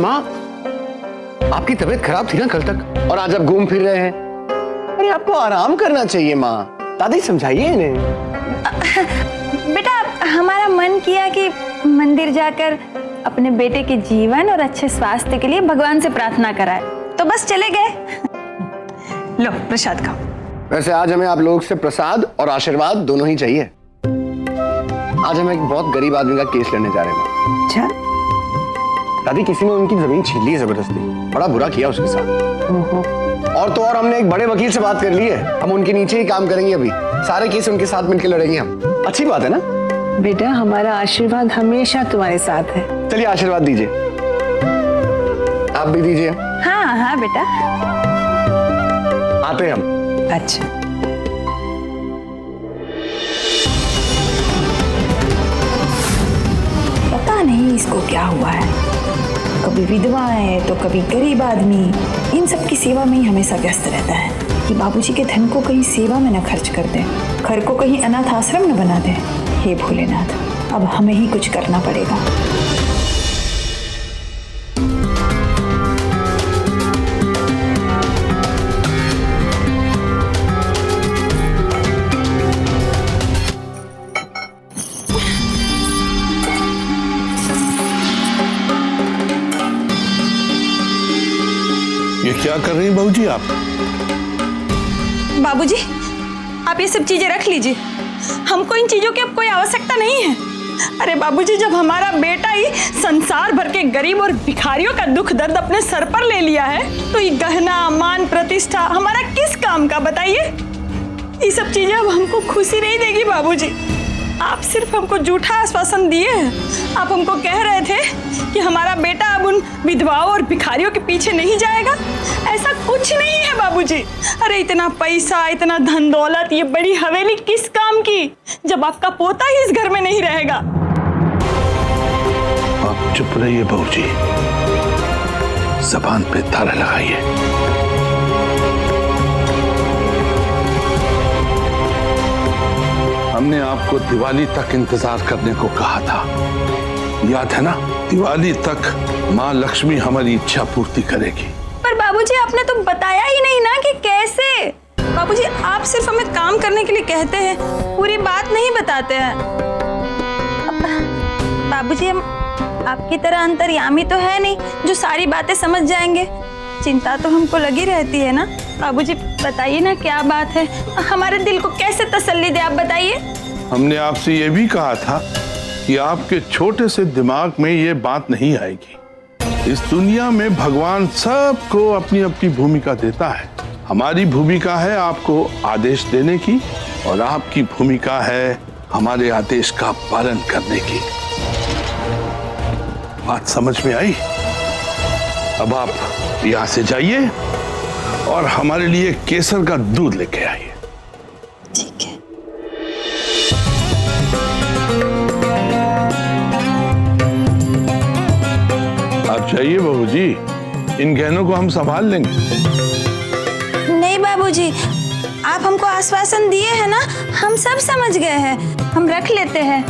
माँ, आपकी तबीयत खराब थी ना कल तक, और आज आप घूम फिर रहे हैं। अरे आपको आराम करना चाहिए माँ, दादी समझाइए इन्हें। बेटा हमारा मन किया कि मंदिर जाकर अपने बेटे के जीवन और अच्छे स्वास्थ्य के लिए भगवान से प्रार्थना कराए, तो बस चले गए। लो प्रसाद खाओ। वैसे आज हमें आप लोगों से प्रसाद और आशीर्वाद दोनों ही चाहिए। आज हम एक बहुत गरीब आदमी का केस लड़ने जा रहे हैं। अच्छा दादी, किसी ने उनकी जमीन छीन ली है जबरदस्ती, बड़ा बुरा किया उसके साथ। और तो और हमने एक बड़े वकील से बात कर ली है, हम उनके नीचे ही काम करेंगे। अभी सारे केस उनके साथ मिलकर लड़ेंगे हम। अच्छी बात है ना बेटा? हमारा आशीर्वाद हमेशा तुम्हारे साथ है। चलिए आशीर्वाद दीजिए, आप भी दीजिए। हाँ हाँ बेटा, आते हैं हम। अच्छा पता नहीं इसको क्या हुआ है, कभी विधवा है तो कभी गरीब आदमी, इन सब की सेवा में ही हमेशा व्यस्त रहता है कि बाबूजी के धन को कहीं सेवा में न खर्च कर दे, घर को कहीं अनाथ आश्रम न बना दे। हे भोलेनाथ, अब हमें ही कुछ करना पड़ेगा। ये क्या कर रही हैं बहू आप? बाबूजी आप ये सब चीजें रख लीजिए, हमको इन चीजों की अब कोई आवश्यकता नहीं है। अरे बाबूजी, जब हमारा बेटा ही संसार भर के गरीब और भिखारियों का दुख दर्द अपने सर पर ले लिया है, तो ये गहना मान प्रतिष्ठा हमारा किस काम का, बताइए? ये सब चीजें अब हमको खुशी नहीं देगी बाबूजी। आप सिर्फ हमको झूठा आश्वासन दिए हैं। आप हमको कह रहे थे कि हमारा बेटा अब उन विधवाओं और भिखारियों के पीछे नहीं जाएगा। ऐसा कुछ नहीं है बाबूजी। अरे इतना पैसा, इतना धन दौलत, ये बड़ी हवेली किस काम की, जब आपका पोता ही इस घर में नहीं रहेगा। आप चुप रहिए बहू जी, जबान पे ताला लगाइए। हमने आपको दिवाली तक इंतजार करने को कहा था, याद है ना? दिवाली तक माँ लक्ष्मी हमारी इच्छा पूर्ति करेगी। पर बाबूजी आपने तो बताया ही नहीं ना कि कैसे। बाबूजी आप सिर्फ हमें काम करने के लिए कहते हैं, पूरी बात नहीं बताते हैं। बाबूजी हम आपकी तरह अंतर्यामी तो है नहीं जो सारी बातें समझ जाएंगे। चिंता तो हमको लगी रहती है ना। बाबूजी बताइए ना क्या बात है, हमारे दिल को कैसे तसल्ली दे, आप बताइए। हमने आपसे ये भी कहा था कि आपके छोटे से दिमाग में ये बात नहीं आएगी। इस दुनिया में भगवान सबको अपनी अपनी भूमिका देता है। हमारी भूमिका है आपको आदेश देने की, और आपकी भूमिका है हमारे आदेश का पालन करने की। बात समझ में आई? अब आप यहाँ से जाइए और हमारे लिए केसर का दूध लेके आइए। ठीक है। आप जाइए बहू जी, इन गहनों को हम संभाल लेंगे। नहीं बाबूजी, आप हमको आश्वासन दिए हैं ना, हम सब समझ गए हैं, हम रख लेते हैं।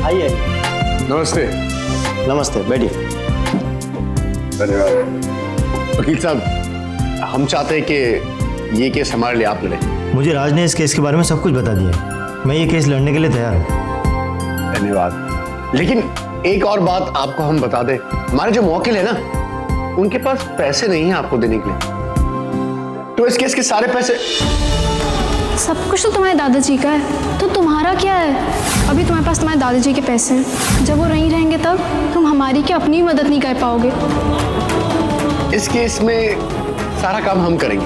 आइए। नमस्ते। नमस्ते, बैठिए। धन्यवाद। वकील साहब, हम चाहते हैं कि ये केस हमारे लिए आप लड़ें। मुझे राज ने इस केस के बारे में सब कुछ बता दिया, मैं ये केस लड़ने के लिए तैयार हूँ। धन्यवाद। लेकिन एक और बात आपको हम बता दें, हमारे जो मौकिल है ना, उनके पास पैसे नहीं है आपको देने के लिए। तो इस केस के सारे पैसे। सब कुछ तो तुम्हारे दादाजी का है, तो तुम्हारा क्या है? अभी तुम्हारे पास तुम्हारे दादाजी के पैसे हैं, जब वो नहीं रहेंगे तब तुम हमारी क्या अपनी मदद नहीं कर पाओगे। इस केस में सारा काम हम करेंगे,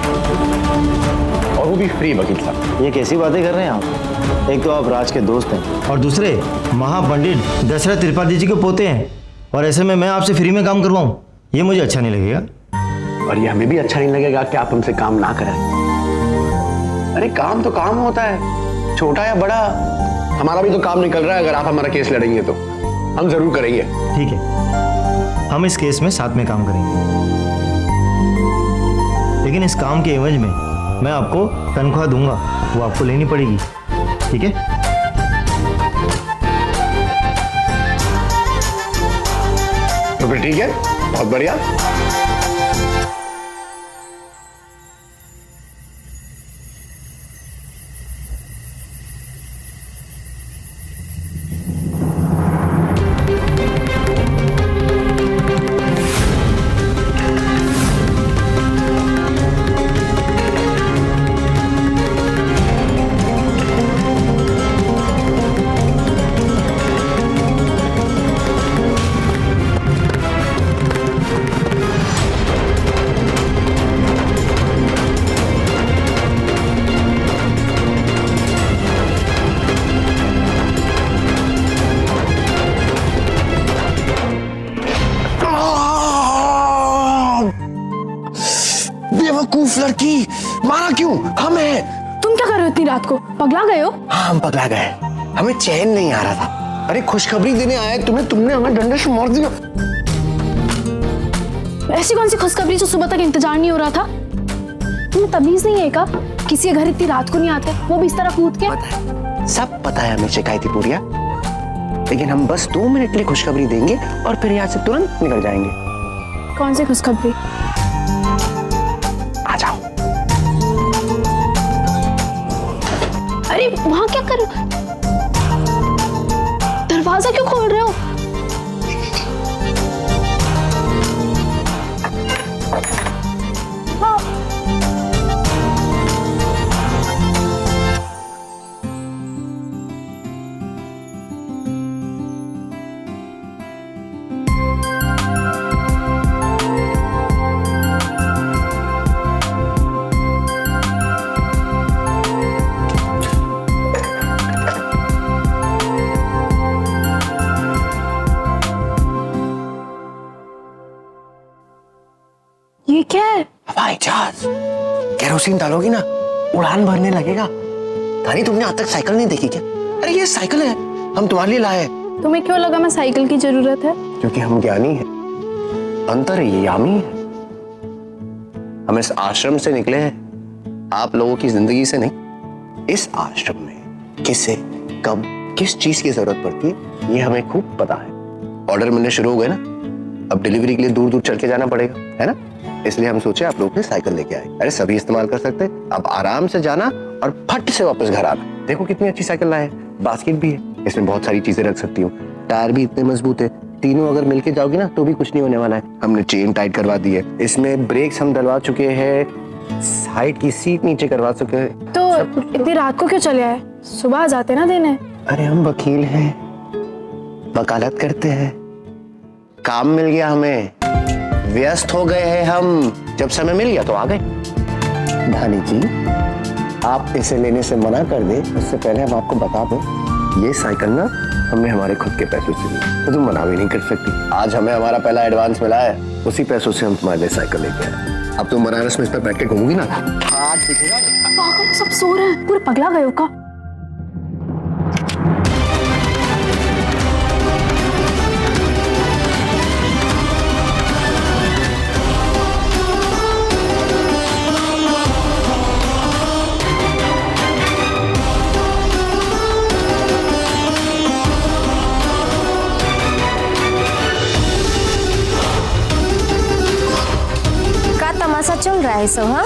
और वो भी फ्री। वकील साहब, ये कैसी बातें कर रहे हैं आप? एक तो आप राज के दोस्त हैं, और दूसरे महापंडित दशरथ त्रिपाठी जी के पोते हैं, और ऐसे में मैं आपसे फ्री में काम करवाऊं, ये मुझे अच्छा नहीं लगेगा। और ये हमें भी अच्छा नहीं लगेगा कि आप हमसे काम ना करें। अरे काम तो काम होता है, छोटा या बड़ा। हमारा भी तो काम निकल रहा है। अगर आप हमारा केस लड़ेंगे तो हम जरूर करेंगे। ठीक है, हम इस केस में साथ में काम करेंगे। लेकिन इस काम के एवज में मैं आपको तनख्वाह दूंगा, वो आपको लेनी पड़ेगी, ठीक है? तो फिर ठीक है, बहुत बढ़िया। बेवकूफ लड़की, मारा क्यों? हम हैं। तुम क्या कर रहे हो इतनी रात को? पगला गए हो? हाँ, हम पगला गए, हमें चैन नहीं आ रहा था। अरे खुशखबरी देने आए तुमने हमें डंडे से मार दिया। ऐसी कौन सी खुशखबरी जो सुबह तक इंतजार नहीं हो रहा था? तुम्हें तमीज नहीं है क्या? किसी के घर इतनी रात को नहीं आते, वो भी इस तरह कूद के। पता है, सब पता है हमें शिकायती पूरिया, लेकिन हम बस 2 मिनट के लिए खुशखबरी देंगे और फिर यहाँ से तुरंत निकल जाएंगे। कौन सी खुशखबरी? आ जाओ। अरे वहां क्या कर रहे हो? दरवाजा क्यों खोल रहे हो? ये क्या है? हवाई जहाज। केरोसिन डालोगी ना, उड़ान भरने लगेगा। धानी, तुमने आज तक साइकिल नहीं देखी क्या? अरे ये साइकिल है, हम तुम्हारे लिए लाए। तुम्हें क्यों लगा मैं साइकिल की जरूरत है? क्योंकि हम ज्ञानी हैं, अंतर्यामी हैं। हम इस आश्रम से निकले हैं, आप लोगों की जिंदगी से नहीं। इस आश्रम में किसे, कब, किस चीज की जरूरत पड़ती है, ये हमें खूब पता है। ऑर्डर मिलने शुरू हो गए ना, अब डिलीवरी के लिए दूर दूर चल के जाना पड़ेगा, है ना? इसलिए हम सोचे आप लोग के साइकिल लेके आए। अरे सभी इस्तेमाल कर सकते हैं, अब आराम से जाना और फट से वापस घर आना। देखो कितनी अच्छी साइकिल लाए हैं, बास्केट भी है, इसमें बहुत सारी चीजें रख सकती हूँ। टायर भी इतने मजबूत है, तीनों अगर मिलके जाओगी ना तो भी कुछ नहीं होने वाला है। हमने चेन टाइट करवा दी है, इसमें ब्रेक्स हम डलवा चुके हैं, साइड की सीट नीचे करवा चुके हैं। तो इतनी रात को क्यों चले आए? सुबह आ जाते ना देने। अरे हम वकील हैं, वकालत करते हैं, काम मिल गया हमें, व्यस्त हो गए हैं हम, जब समय मिल गया तो आ गए। धानी जी, आप इसे लेने से मना कर दे उससे पहले हम आपको बता दें, ये साइकिल ना हमने हमारे खुद के पैसों से ली, तो तुम मना भी नहीं कर सकती। आज हमें हमारा पहला एडवांस मिला है, उसी पैसों से हम तुम्हारे लिए साइकिल लेके आए। अब तुम बनारस में इस पर बैठ के घूमोगी ना, हाथ दिखेगा। पागल, सब सो रहे हैं, पूरे पगला गए हो का? तमाशा चल रहा है सब? हाँ,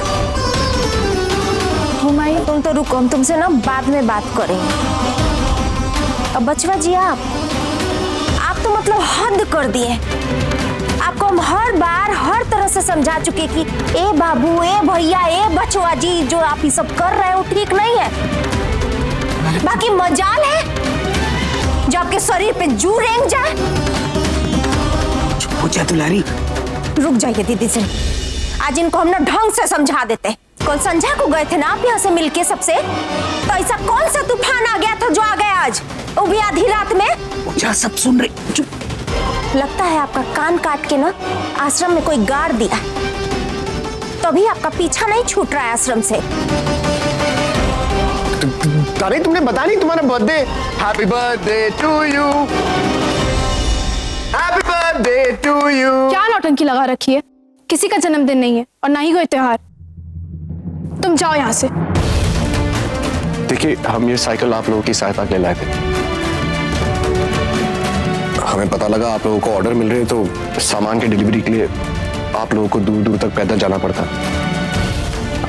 तुम तो रुको, हम तुमसे ना बाद में बात करेंगे। अब बचवा जी, आप तो मतलब हद कर दिए। आपको हम हर बार हर तरह से समझा चुके कि ए बाबू, ए भैया, ए बचवा जी, जो आप ये सब कर रहे हो ठीक नहीं है। बाकी मजाल है जो आपके शरीर पे जू रेंग जाए। चुप हो जा दुलारी। रुक जाइए दीदी से, आज इनको हम ना ढंग से समझा देते। कल संध्या को गए थे ना आप यहाँ से मिलके सबसे, तो ऐसा कौन सा तूफान आ गया था जो आ गया आज, वो भी आधी रात में? जा, सब सुन रहे। चुप। लगता है आपका कान काट के ना आश्रम में कोई गाड़ दिया, तभी आपका पीछा नहीं छूट रहा है आश्रम से। अरे तुमने बता नहीं तुम्हारा birthday. Happy birthday to you, happy birthday to you. क्या नौटंकी लगा रखी है? किसी का जन्मदिन नहीं है और ना ही कोई त्योहार। तुम जाओ यहाँ से। देखिए, हम ये साइकिल आप लोगों की सहायता के लिए लाए थे। हमें पता लगा आप लोगों को ऑर्डर मिल रहे हैं, तो सामान की डिलीवरी के लिए आप लोगों को दूर दूर तक पैदल जाना पड़ता।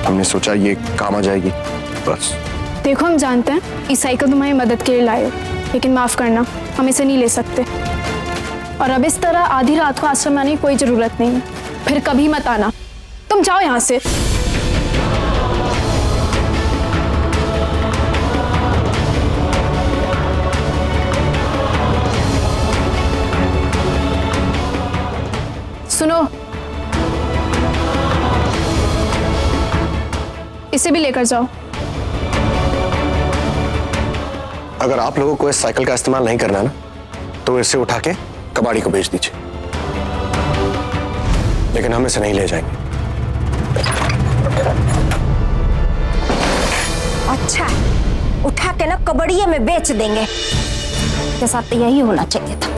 हमने सोचा ये काम आ जाएगी, बस। देखो, हम जानते हैं इस साइकिल तुम्हारी मदद के लिए लाए हो, लेकिन माफ करना, हम इसे नहीं ले सकते। और अब इस तरह आधी रात को आश्रम आने की कोई जरूरत नहीं है। फिर कभी मत आना। तुम जाओ यहाँ से। सुनो, इसे भी लेकर जाओ। अगर आप लोगों को इस साइकिल का इस्तेमाल नहीं करना ना, तो इसे उठा के कबाड़ी को बेच दीजिए, लेकिन हम इसे नहीं ले जाएंगे। अच्छा, उठा के ना कबड़िया में बेच देंगे। के साथ तो यही होना चाहिए था।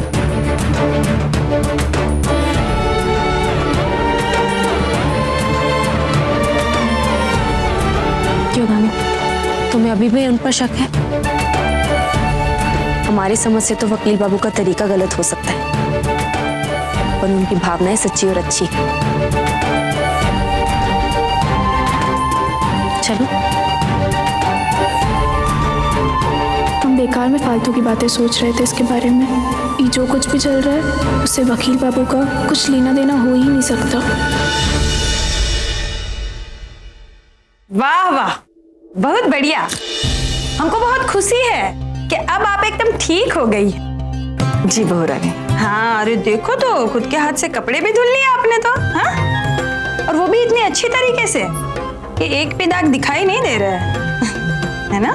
क्यों नानी, तुम्हें अभी भी उन पर शक है? हमारी समझ से तो वकील बाबू का तरीका गलत हो सकता है, पर उनकी भावनाएं सच्ची और अच्छी। चलो। हम बेकार में फालतू की बातें सोच रहे थे इसके बारे में। ये जो कुछ भी चल रहा है उससे वकील बाबू का कुछ लेना देना हो ही नहीं सकता। वाह वाह, बहुत बढ़िया। हमको बहुत खुशी है कि अब आप एकदम ठीक हो गई। जी बहू रानी। हाँ, अरे देखो तो, खुद के हाथ से कपड़े भी धुल लिए आपने तो। हाँ, और वो भी इतनी अच्छी तरीके से कि एक भी दाग दिखाई नहीं दे रहा है ना?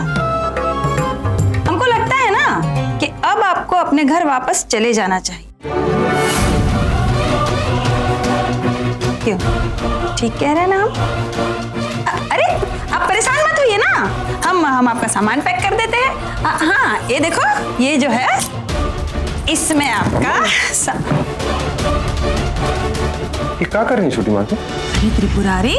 हमको लगता है ना कि अब आपको अपने घर वापस चले जाना चाहिए। क्यों? ठीक कह रहे हैं ना हम? अरे आप परेशान मत होइए ना, हम आपका सामान पैक कर देते हैं। हाँ, ये देखो, ये जो है इसमें आपका ये क्या कर रही है छोटी माँ? अरे त्रिपुरारी,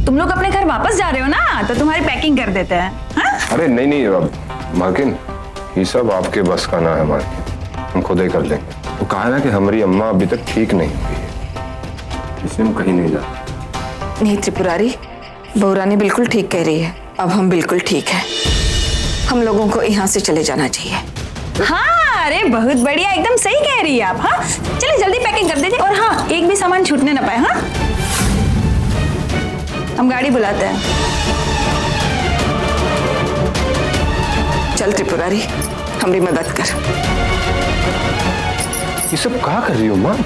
तुम लोग अपने घर वापस जा रहे हो ना, तो तुम्हारी पैकिंग कर देते हैं। हाँ? अरे नहीं नहीं अब मालकिन, ये सब आपके बस का ना है मालकिन, हम खुद ही कर लेंगे। वो कहा है ना कि हमारी अम्मा अभी तक ठीक नहीं हुई है, इसलिए हम कहीं नहीं जाते। नहीं त्रिपुरारी, बहू रानी बिल्कुल ठीक कह रही है। अब हम बिल्कुल ठीक है, हम लोगों को यहाँ से चले जाना चाहिए। हाँ, अरे बहुत बढ़िया, एकदम सही कह रही है आप। हाँ, चलिए जल्दी पैकिंग कर दीजिए, और हाँ, एक भी सामान छूटने ना पाए। हाँ, हम गाड़ी बुलाते हैं। चल त्रिपुरारी, हमारी मदद कर। ये सब कहा कर रही हो माँ?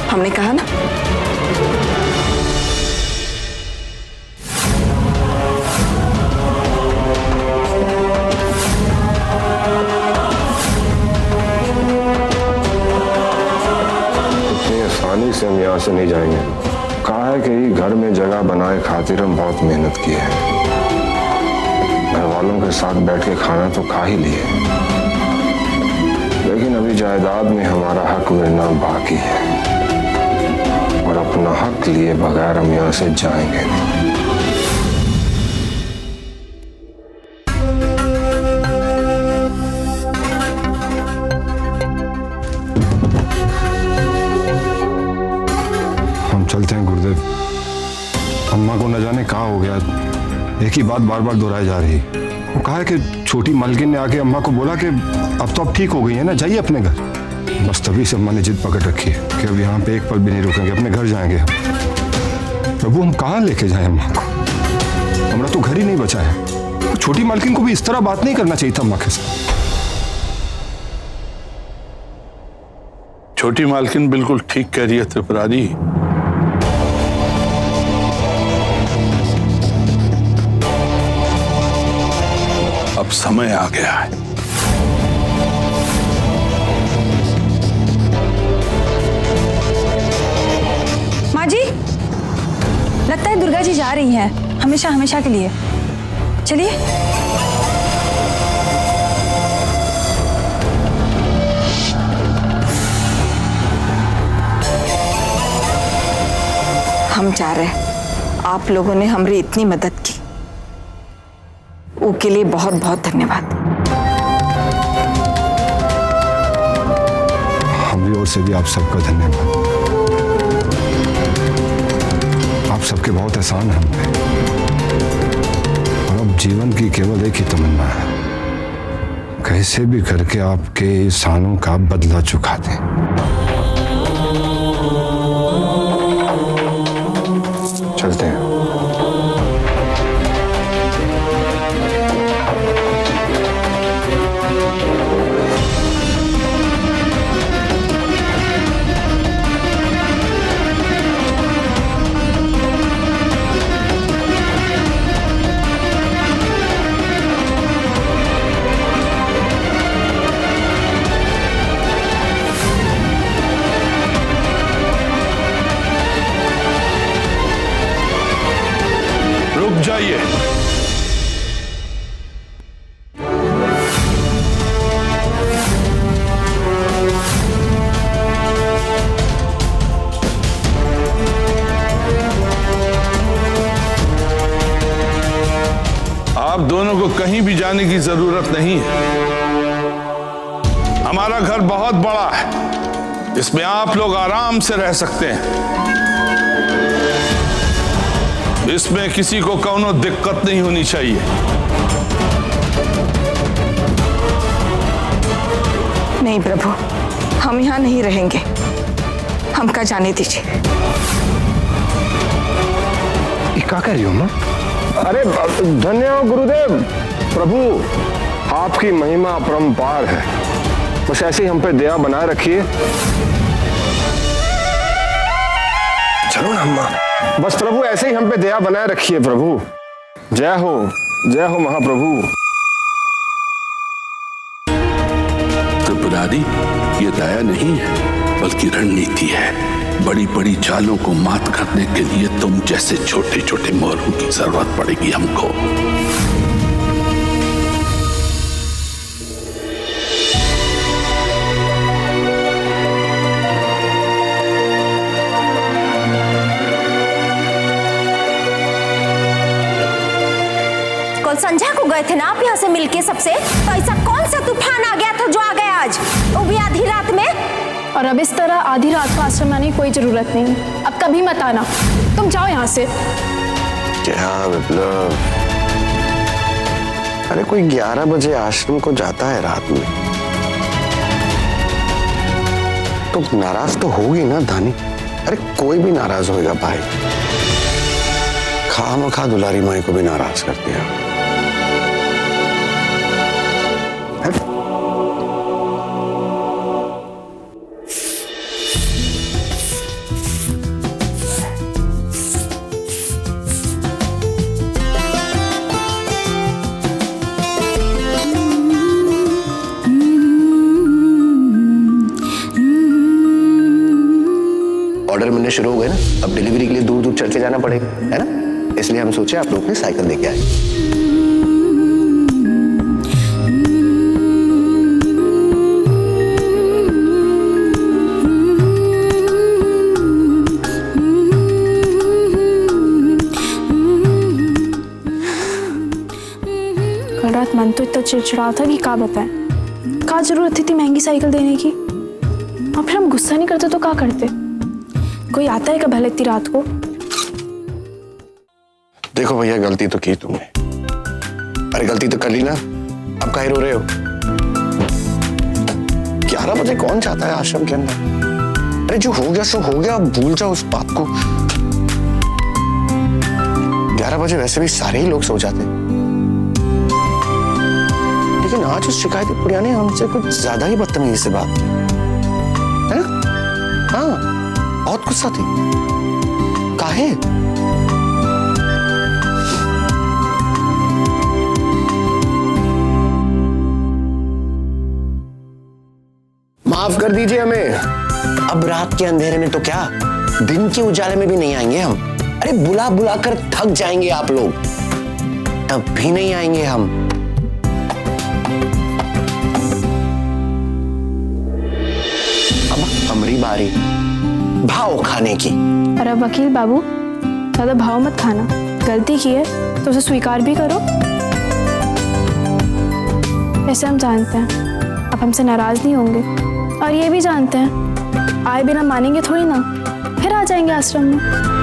हमने कहा ना। इतनी आसानी से हम यहाँ से नहीं जाएंगे। कहा है कि घर में जगह बनाए खातिर हम बहुत मेहनत की है। घर वालों के साथ बैठ के खाना तो खा ही लिए, लेकिन अभी जायदाद में हमारा हक मिलना बाकी है, और अपना हक लिए बगैर हम यहाँ से जाएंगे नहीं। हम चलते हैं गुरुदेव। अम्मा को न जाने कहाँ हो गया, एक ही बात बार बार दोहराई जा रही। वो कहा है कि छोटी मालकिन ने आके अम्मा को बोला कि अब तो आप ठीक हो गई है ना, जाइए अपने घर। बस तभी से अम्मा ने जिद पकड़ रखी है कि अब यहाँ पे एक पल भी नहीं रुकेंगे, अपने घर जाएंगे हम। प्रभु, हम कहाँ लेके जाएं अम्मा को? हमारा तो घर ही नहीं बचा है। छोटी मालकिन को भी इस तरह बात नहीं करना चाहिए था अम्मा के साथ। छोटी मालकिन बिल्कुल ठीक कह रही है त्रिपुरारी। अब समय आ गया है। माँ जी, लगता है दुर्गा जी जा रही हैं, हमेशा हमेशा के लिए। चलिए। हम जा रहे हैं, आप लोगों ने हमारी इतनी मदद की, उसके लिए बहुत बहुत धन्यवाद। हमारी ओर से भी आप सबका धन्यवाद। आप सबके बहुत एहसान हैं हम पे। और अब जीवन की केवल एक ही तमन्ना है, कैसे भी करके आपके एहसानों का बदला चुका दें। चलते हैं। रुक जाइए। आप दोनों को कहीं भी जाने की जरूरत नहीं है। हमारा घर बहुत बड़ा है, इसमें आप लोग आराम से रह सकते हैं। इसमें किसी को कोनो दिक्कत नहीं होनी चाहिए। नहीं प्रभु, हम यहाँ नहीं रहेंगे, हमका जाने दीजिए। ये क्या कर रही हो माँ? अरे धन्य हो गुरुदेव। प्रभु आपकी महिमा अपरंपार है, बस ऐसे ही हम पे दया बनाए रखिए। चलो ना अम्मा। बस प्रभु ऐसे ही हम पे दया बनाए रखिए प्रभु। जय हो महाप्रभु। त्रिपुरारी, ये दया नहीं है बल्कि रणनीति है। बड़ी बड़ी चालों को मात करने के लिए तुम जैसे छोटे छोटे मोरों की जरूरत पड़ेगी हमको। कल संध्या को गए थे ना आप यहाँ से मिलके सबसे, तो ऐसा कौन सा तूफान आ गया था जो आ गया आज, वो भी आधी रात में। और अब इस तरह आधी रात को आश्रम में आने की कोई जरूरत नहीं। अब कभी मत आना, तुम जाओ यहाँ से। क्या मतलब? अरे कोई 11 बजे आश्रम को जाता है रात में, तो नाराज तो होगी ना धानी। अरे कोई भी नाराज होएगा भाई, खामखा दुलारी माई को भी नाराज कर दिया। ऑर्डर मिलने शुरू हो गए ना, अब डिलीवरी के लिए दूर दूर चल के जाना पड़ेगा, है ना? इसलिए हम सोचे आप लोग ने साइकिल लेके आए। कल रात मन तो इतना चिड़चिड़ा था कि क्या बताएं। क्या जरूरत थी महंगी साइकिल देने की? और फिर हम गुस्सा नहीं करते तो क्या करते? कोई आता है क्या भले इतनी रात को? देखो भैया, गलती तो की तुमने। अरे गलती तो कर ली ना, अब काहे रो रहे हो? 11 बजे कौन चाहता है आश्रम के अंदर? अरे जो हो गया सो हो गया, भूल जाओ उस बात को। 11 बजे वैसे भी सारे ही लोग सो जाते, लेकिन आज उस शिकायती पुड़िया ने हमसे कुछ ज्यादा ही बदतमीजी से बात की, है ना? हाँ, बहुत गुस्सा थी। काहे? माफ कर दीजिए हमें। अब रात के अंधेरे में तो क्या, दिन के उजाले में भी नहीं आएंगे हम। अरे बुला बुला कर थक जाएंगे आप लोग, तब भी नहीं आएंगे हम। अब हमारी बारी भाव खाने की। अरे वकील बाबू, ज़्यादा भाव मत खाना। गलती की है तो उसे स्वीकार भी करो। ऐसे हम जानते हैं आप हमसे नाराज़ नहीं होंगे, और ये भी जानते हैं आए बिना मानेंगे थोड़ी ना, फिर आ जाएंगे आश्रम में।